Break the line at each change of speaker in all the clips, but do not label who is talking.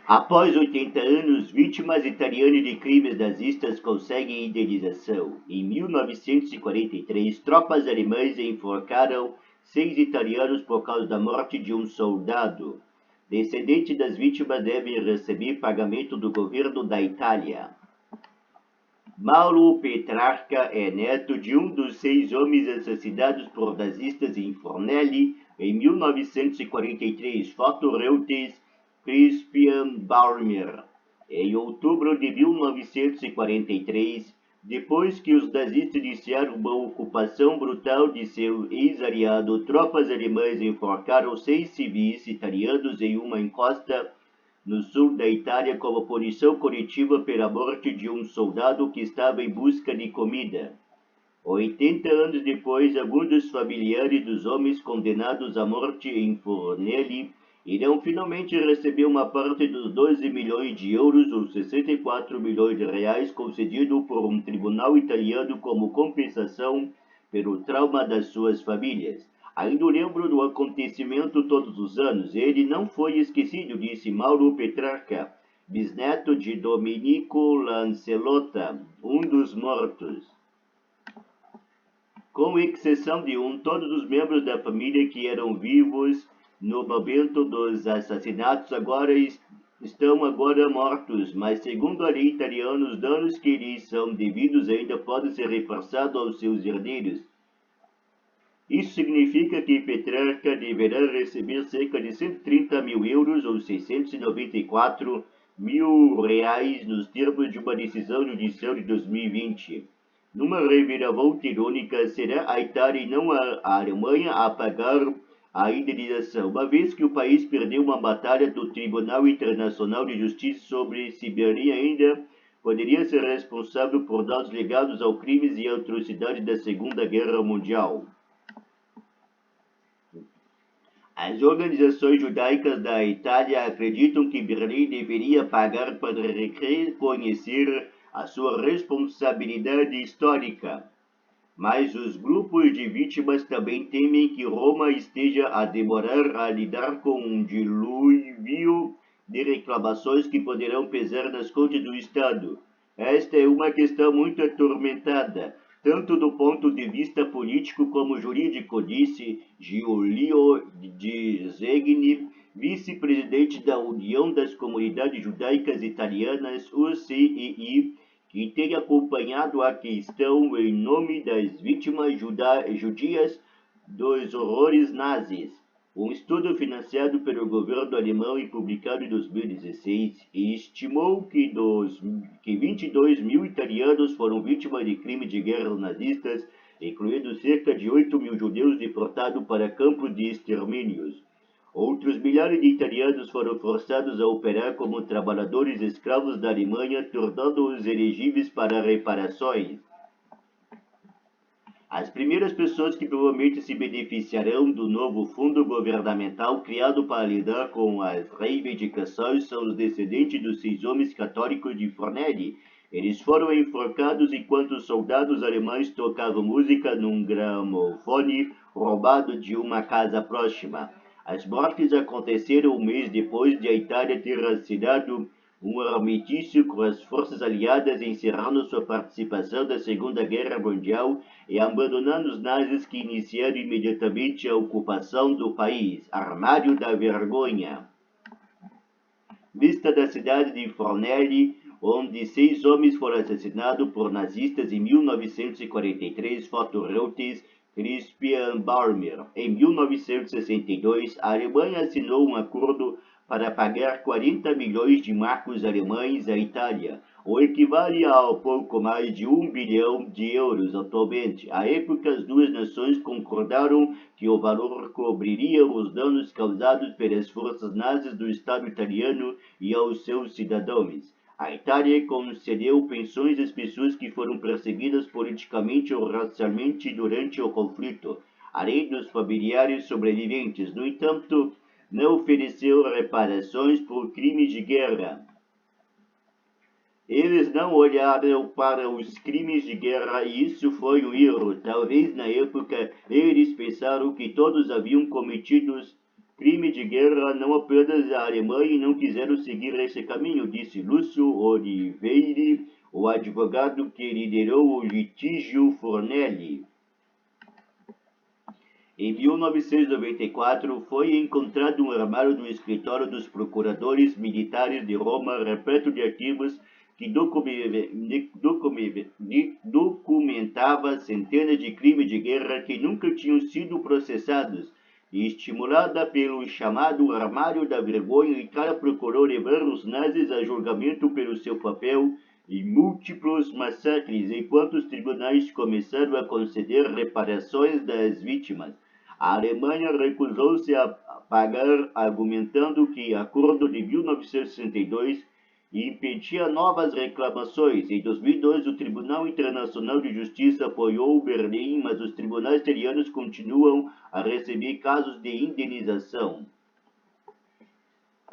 Após 80 anos, vítimas italianas de crimes nazistas conseguem indenização. Em 1943, tropas alemãs enforcaram 6 italianos por causa da morte de um soldado. Descendentes das vítimas devem receber pagamento do governo da Itália. Mauro Petrarca é neto de um dos 6 homens assassinados por nazistas em Fornelli em 1943. Foto Reuters, Crispian Barmer. Em outubro de 1943, depois que os nazistas iniciaram uma ocupação brutal de seu ex-aliado, tropas alemãs enforcaram 6 civis italianos em uma encosta no sul da Itália como punição coletiva pela morte de um soldado que estava em busca de comida. 80 anos depois, alguns dos familiares dos homens condenados à morte em Fornelli irão finalmente receber uma parte dos 12 milhões de euros ou 64 milhões de reais concedido por um tribunal italiano como compensação pelo trauma das suas famílias. Ainda lembro do acontecimento todos os anos. Ele não foi esquecido, disse Mauro Petrarca, bisneto de Domenico Lancelotta, um dos mortos. Com exceção de um, todos os membros da família que eram vivos no momento dos assassinatos estão agora mortos, mas segundo a lei italiana, os danos que lhes são devidos ainda podem ser repassados aos seus herdeiros. Isso significa que Petrarca deverá receber cerca de 130 mil euros ou 694 mil reais nos termos de uma decisão judicial de 2020. Numa reviravolta irônica, será a Itália e não a Alemanha a pagar a indenização, uma vez que o país perdeu uma batalha do Tribunal Internacional de Justiça sobre Sibéria ainda poderia ser responsável por danos ligados aos crimes e atrocidades da Segunda Guerra Mundial. As organizações judaicas da Itália acreditam que Berlim deveria pagar para reconhecer a sua responsabilidade histórica. Mas os grupos de vítimas também temem que Roma esteja a demorar a lidar com um dilúvio de reclamações que poderão pesar nas contas do Estado. Esta é uma questão muito atormentada, tanto do ponto de vista político como jurídico, disse Giulio de Zegni, vice-presidente da União das Comunidades Judaicas Italianas, UCII, que tem acompanhado a questão em nome das vítimas judias dos horrores nazis. Um estudo financiado pelo governo alemão e publicado em 2016 estimou que 22 mil italianos foram vítimas de crimes de guerra nazistas, incluindo cerca de 8 mil judeus deportados para campos de extermínios. Outros milhares de italianos foram forçados a operar como trabalhadores escravos da Alemanha, tornando-os elegíveis para reparações. As primeiras pessoas que provavelmente se beneficiarão do novo fundo governamental criado para lidar com as reivindicações são os descendentes dos 6 homens católicos de Fornelli. Eles foram enforcados enquanto os soldados alemães tocavam música num gramofone roubado de uma casa próxima. As mortes aconteceram um mês depois de a Itália ter assinado um armistício com as forças aliadas, encerrando sua participação na Segunda Guerra Mundial e abandonando os nazis que iniciaram imediatamente a ocupação do país. Armário da vergonha. Vista da cidade de Fornelli, onde 6 homens foram assassinados por nazistas em 1943, foto Reuters, Crispian Barmer. Em 1962, a Alemanha assinou um acordo para pagar 40 milhões de marcos alemães à Itália, o equivale a pouco mais de 1 bilhão de euros atualmente. À época, as duas nações concordaram que o valor cobriria os danos causados pelas forças nazis do Estado italiano e aos seus cidadãos. A Itália concedeu pensões às pessoas que foram perseguidas politicamente ou racialmente durante o conflito, além dos familiares sobreviventes. No entanto, não ofereceu reparações por crimes de guerra. Eles não olharam para os crimes de guerra e isso foi um erro. Talvez na época eles pensaram que todos haviam cometido crime de guerra não apenas a Alemanha não quiseram seguir esse caminho, disse Lúcio Oliveira, o advogado que liderou o litígio Fornelli. Em 1994, foi encontrado um armário do escritório dos procuradores militares de Roma repleto de arquivos que documentava centenas de crimes de guerra que nunca tinham sido processados. E estimulada pelo chamado Armário da Vergonha, Itália procurou levar os nazis a julgamento pelo seu papel em múltiplos massacres, enquanto os tribunais começaram a conceder reparações das vítimas. A Alemanha recusou-se a pagar, argumentando que o acordo de 1962 impedia novas reclamações. Em 2002, o Tribunal Internacional de Justiça apoiou Berlim, mas os tribunais italianos continuam a receber casos de indenização.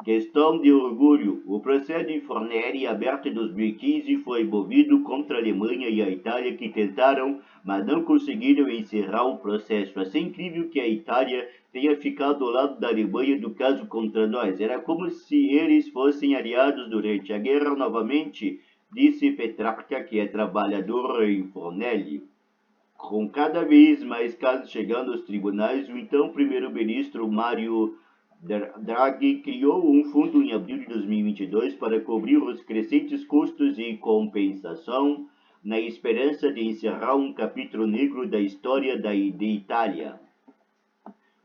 Questão de orgulho. O processo de Fornelli, aberto em 2015, foi movido contra a Alemanha e a Itália, que tentaram, mas não conseguiram encerrar o processo. É incrível que a Itália tenha ficado ao lado da Alemanha no caso contra nós. Era como se eles fossem aliados durante a guerra novamente, disse Petrarca, que é trabalhador em Fornelli. Com cada vez mais casos chegando aos tribunais, o então primeiro-ministro Mário Draghi criou um fundo em abril de 2022 para cobrir os crescentes custos de compensação, na esperança de encerrar um capítulo negro da história de Itália.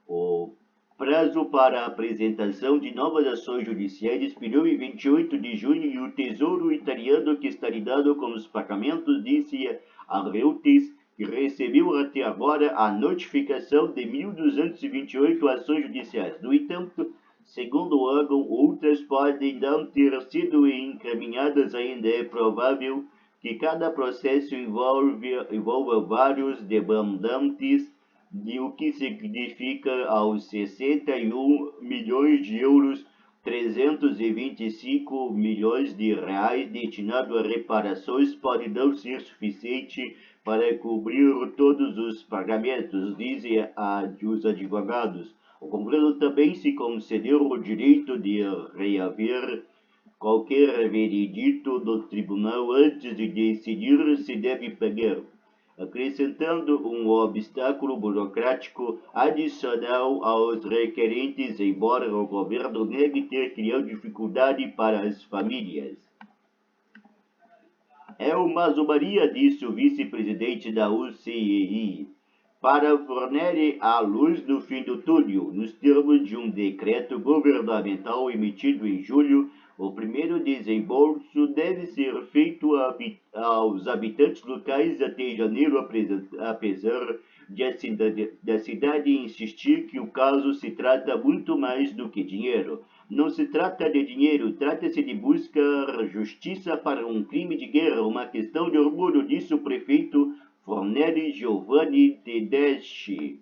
O prazo para a apresentação de novas ações judiciais expirou em 28 de junho e o Tesouro italiano, que está lidando com os pagamentos, disse a Reuters que recebeu até agora a notificação de 1.228 ações judiciais. No entanto, segundo o órgão, outras podem não ter sido encaminhadas ainda. É provável que cada processo envolva vários demandantes, o que significa aos 61 milhões de euros, 325 milhões de reais destinados a reparações pode não ser suficiente para cobrir todos os pagamentos, dizem os advogados. O Congresso também se concedeu o direito de reaver qualquer veredito do tribunal antes de decidir se deve pagar, acrescentando um obstáculo burocrático adicional aos requerentes, embora o governo negue ter criado dificuldade para as famílias. É uma zombaria, disse o vice-presidente da UCEI, para Fornelli a luz do fim do túnel, nos termos de um decreto governamental emitido em julho. O primeiro desembolso deve ser feito aos habitantes locais até janeiro, apesar de a cidade insistir que o caso se trata muito mais do que dinheiro. Não se trata de dinheiro, trata-se de buscar justiça para um crime de guerra, uma questão de orgulho, disse o prefeito Fornelli Giovanni Tedeschi.